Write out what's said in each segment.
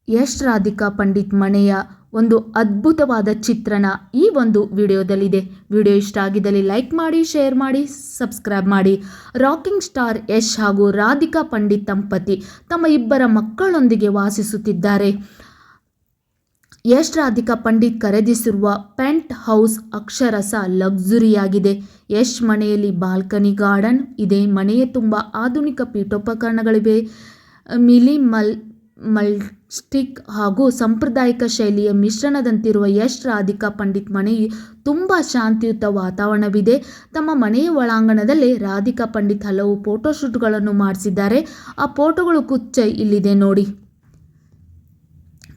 ಯಶ್ ರಾಧಿಕಾ ಪಂಡಿತ್ ಮನೆಯ ಒಂದು ಅದ್ಭುತವಾದ ಚಿತ್ರಣ ಈ ಒಂದು ವಿಡಿಯೋದಲ್ಲಿದೆ. ವಿಡಿಯೋ ಇಷ್ಟ ಆಗಿದ್ದಲ್ಲಿ ಲೈಕ್ ಮಾಡಿ, ಶೇರ್ ಮಾಡಿ, ಸಬ್ಸ್ಕ್ರೈಬ್ ಮಾಡಿ. ರಾಕಿಂಗ್ ಸ್ಟಾರ್ ಯಶ್ ಹಾಗೂ ರಾಧಿಕಾ ಪಂಡಿತ್ ದಂಪತಿ ತಮ್ಮ ಇಬ್ಬರ ಮಕ್ಕಳೊಂದಿಗೆ ವಾಸಿಸುತ್ತಿದ್ದಾರೆ. ಯಶ್ ರಾಧಿಕಾ ಪಂಡಿತ್ ಖರೀದಿಸಿರುವ ಪೆಂಟ್ ಹೌಸ್ ಅಕ್ಷರಶಃ ಲಕ್ಸುರಿಯಾಗಿದೆ. ಯಶ್ ಮನೆಯಲ್ಲಿ ಬಾಲ್ಕನಿ ಗಾರ್ಡನ್ ಇದೆ. ಮನೆಯ ತುಂಬ ಆಧುನಿಕ ಪೀಠೋಪಕರಣಗಳಿವೆ. ಮಿನಿಮಲಿಸ್ಟಿಕ್ ಹಾಗೂ ಸಾಂಪ್ರದಾಯಿಕ ಶೈಲಿಯ ಮಿಶ್ರಣದಂತಿರುವ ಯಶ್ ರಾಧಿಕಾ ಪಂಡಿತ್ ಮನೆಯು ತುಂಬ ಶಾಂತಿಯುತ ವಾತಾವರಣವಿದೆ. ತಮ್ಮ ಮನೆಯ ಒಳಾಂಗಣದಲ್ಲೇ ರಾಧಿಕಾ ಪಂಡಿತ್ ಹಲವು ಫೋಟೋಶೂಟ್ಗಳನ್ನು ಮಾಡಿಸಿದ್ದಾರೆ. ಆ ಫೋಟೋಗಳು ಕುಚ್ಚ ಇಲ್ಲಿದೆ ನೋಡಿ.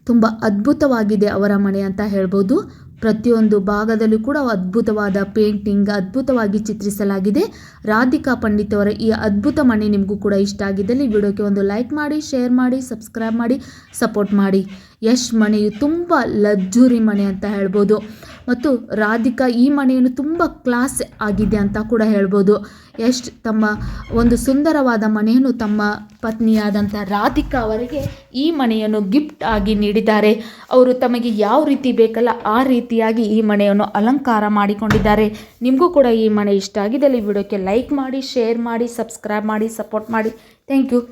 ತುಂಬ ಅದ್ಭುತವಾಗಿದೆ ಅವರ ಮನೆ ಅಂತ ಹೇಳ್ಬೋದು. ಪ್ರತಿಯೊಂದು ಭಾಗದಲ್ಲೂ ಕೂಡ ಅದ್ಭುತವಾದ ಪೇಂಟಿಂಗ್ ಅದ್ಭುತವಾಗಿ ಚಿತ್ರಿಸಲಾಗಿದೆ. ರಾಧಿಕಾ ಪಂಡಿತ್ ಅವರ ಈ ಅದ್ಭುತ ಮನೆ ನಿಮಗೂ ಕೂಡ ಇಷ್ಟ ಆಗಿದ್ದಲ್ಲಿ ವಿಡಿಯೋಕ್ಕೆ ಒಂದು ಲೈಕ್ ಮಾಡಿ, ಶೇರ್ ಮಾಡಿ, ಸಬ್ಸ್ಕ್ರೈಬ್ ಮಾಡಿ, ಸಪೋರ್ಟ್ ಮಾಡಿ. ಯಶ್ ಮನೆಯು ತುಂಬ ಲಕ್ಸುರಿ ಮನೆ ಅಂತ ಹೇಳ್ಬೋದು ಮತ್ತು ರಾಧಿಕಾ ಈ ಮನೆಯನ್ನು ತುಂಬ ಕ್ಲಾಸ್ ಆಗಿದೆ ಅಂತ ಕೂಡ ಹೇಳ್ಬೋದು. ಯಶ್ ತಮ್ಮ ಒಂದು ಸುಂದರವಾದ ಮನೆಯನ್ನು ತಮ್ಮ ಪತ್ನಿಯಾದಂಥ ರಾಧಿಕಾ ಅವರಿಗೆ ಈ ಮನೆಯನ್ನು ಗಿಫ್ಟ್ ಆಗಿ ನೀಡಿದ್ದಾರೆ. ಅವರು ತಮಗೆ ಯಾವ ರೀತಿ ಬೇಕಲ್ಲ ಆ ರೀತಿಯಾಗಿ ಈ ಮನೆಯನ್ನು ಅಲಂಕಾರ ಮಾಡಿಕೊಂಡಿದ್ದಾರೆ. ನಿಮಗೂ ಕೂಡ ಈ ಮನೆ ಇಷ್ಟ ಆಗಿದ್ದಲ್ಲಿ ವಿಡಿಯೋಕ್ಕೆ ಲೈಕ್ ಮಾಡಿ, ಶೇರ್ ಮಾಡಿ, ಸಬ್ಸ್ಕ್ರೈಬ್ ಮಾಡಿ, ಸಪೋರ್ಟ್ ಮಾಡಿ. Thank you.